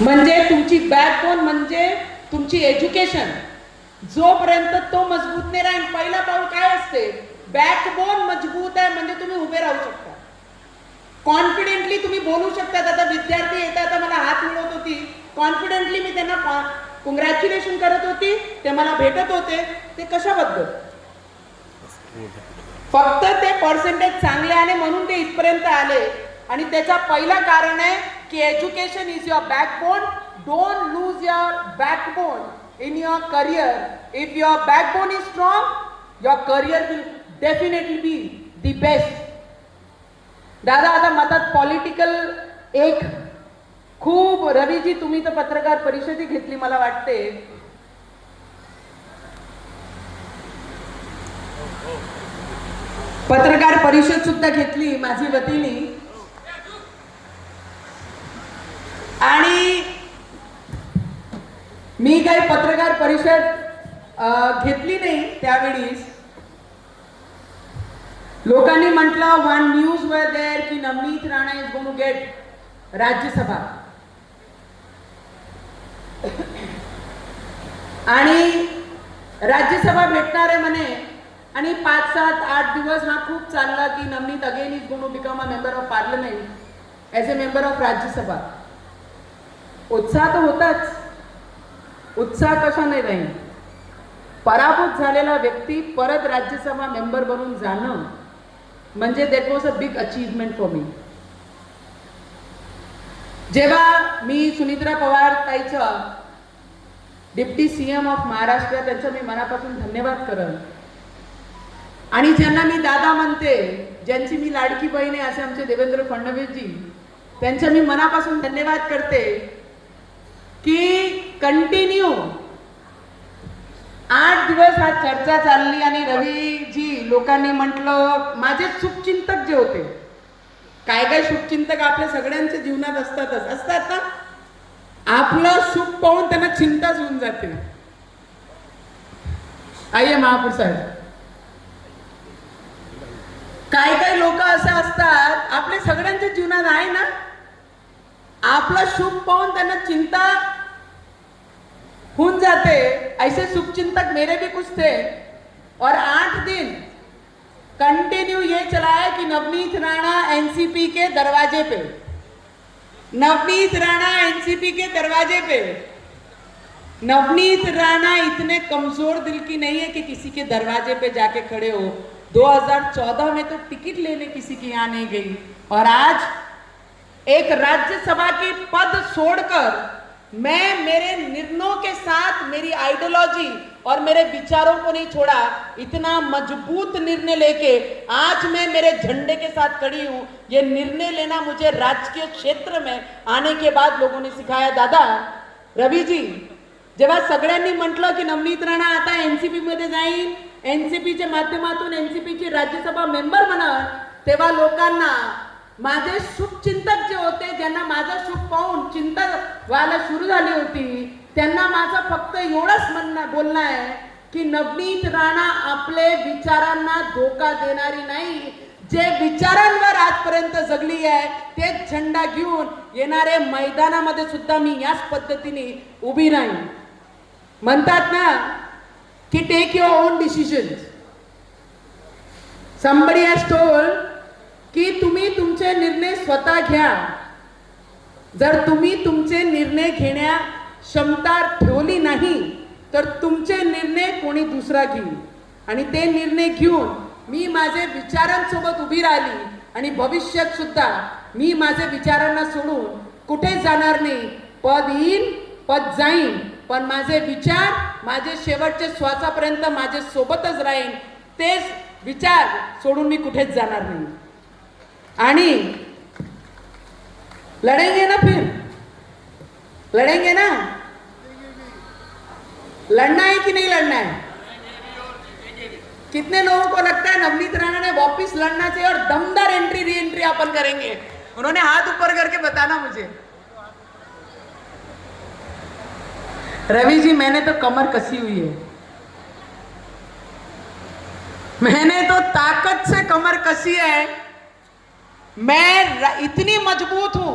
म्हणजे तुमची बॅकबोन म्हणजे तुमची एज्युकेशन. जोपर्यंत तो मजबूत नाही राहील, पहिला पाऊल काय असते, बॅकबोन मजबूत आहे म्हणजे तुम्ही उभे राहू शकता, कॉन्फिडेंटली तुम्ही बोलू शकता. आता विद्यार्थी येतात, आता मला हात मिळवत होती, कॉन्फिडेंटली मी त्यांना कॉंग्रॅच्युलेशन करत होती, ते मला भेटत होते. ते कशाबद्दल, फक्त ते पर्सेंटेज चांगले आले म्हणून ते इथपर्यंत आले. आणि त्याचा पहिला कारण आहे की education is your backbone. Don't lose your backbone in your career. If your backbone is strong, your career will definitely be the best. दादा आता मतात पॉलिटिकल एक खूप, रवीजी तुम्ही तर पत्रकार परिषदही घेतली मला वाटते, पत्रकार परिषद सुद्धा घेतली माझी वतीने. आणि मी काही पत्रकार परिषद घेतली नाही त्यावेळी. लोकांनी म्हटलं, वन न्यूज वर देअर की Navneet Rana is going to get Rajya Sabha. आणि राज्यसभा भेटणार आहे म्हणे. आणि 5, 7, 8 दिवस हा खूप चालला की Navneet again is going to become a member of parliament as a member of Rajya Sabha. उत्साह तर होताच, उत्साह कशा नाही राहील. पराभूत झालेला व्यक्ती परत राज्यसभा मेंबर बनून जाणं म्हणजे that was a big achievement for me. जेव्हा मी सुनित्रा पवार ताईच्या डिप्टी सीएम ऑफ महाराष्ट्र, त्यांचा मी मनापासून धन्यवाद करन. आणि ज्यांना मी दादा म्हणते, ज्यांची मी लाडकी बहीण आहे असे आमचे देवेंद्र फडणवीसजी, त्यांचा मी मनापासून धन्यवाद करते की कंटिन्यू 8 दिवस हा चर्चा चालली. आणि रवीजी, लोकांनी म्हटलं, माझे शुभचिंतक जे होते, काय काय शुभचिंतक आपल्या सगळ्यांच्या जीवनात असतात ना, आपलं शुभ पाहून त्यांना चिंताच होऊन जाते. आइए महापौर साहेब, काय काय लोक असे असतात आपल्या सगळ्यांच्या जीवनात आहे ना, आपलं शुभ पाहून त्यांना चिंता होऊन जाते. ऐसे शुभचिंतक मेरे भी कुछ थे. और 8 दिन कंटिन्यू ये चला है कि नवनीत राणा एनसीपी के दरवाजे पे, नवनीत राणा एनसीपी के दरवाजे पे. नवनीत राणा इतने कमजोर दिल की नहीं है कि किसी के दरवाजे पे जाके खड़े हो. 2014 में तो टिकट लेने किसी के यहाँ नहीं गई, और आज एक राज्यसभा की पद छोड़कर मैं मेरे निर्णयों के साथ मेरी आइडियोलॉजी और मेरे विचारों को नहीं छोड़ा. इतना मजबूत निर्णय लेके आज मैं मेरे झंडे के साथ खड़ी हूं. ये निर्णय लेना मुझे राजकीय क्षेत्र में आने के बाद लोगों ने सिखाया. दादा, रवीजी, जेव्हा सगळ्यांनी म्हटलं की नवनीत राणा आता एनसीपी मध्ये जाईल, एनसीपीच्या माध्यमातून एनसीपीची राज्यसभा मेंबर बनणार, तेव्हा लोकांना माझे शुभचिंतक जे होते, ज्यांना माझा शुभ पाहून चिंता व्हायला सुरू झाली होती, त्यांना माझं फक्त एवढंच बोलणं आहे की नवनीत राणा आपले विचारांना धोका देणारी नाही. जे विचारांवर आजपर्यंत जगली आहे तेच झेंडा घेऊन येणारे मैदानामध्ये सुद्धा मी याच पद्धतीने उभी राहीन. म्हणतात ना की take your own decisions. Somebody has told की तुम्ही तुमचे निर्णय स्वतः घ्या. जर तुम्ही तुमचे निर्णय घेण्या क्षमता ठेवली नाही तर तुमचे निर्णय कोणी दुसरा घेईल. आणि ते निर्णय घेऊन मी माझे विचारांसोबत उभी राहिली. आणि भविष्यात सुद्धा मी माझे विचारांना सोडून कुठे जाणार नाही. पद येईल, पद जाईन, पण माझे विचार माझे शेवटच्या श्वासापर्यंत माझे सोबतच राहीन. तेच विचार सोडून मी कुठेच जाणार नाही. आणि लड़ेंगे ना, फिर लड़ेंगे ना. लड़ना है कि नहीं लड़ना है? कितने लोगों को लगता है नवनीत राणा ने वापिस लड़ना चाहिए और दमदार एंट्री री एंट्री अपन करेंगे? उन्होंने हाथ ऊपर करके बताना मुझे. रवि जी, मैंने तो कमर कसी हुई है, मैंने तो ताकत से कमर कसी है. मैं इतनी मजबूत हूं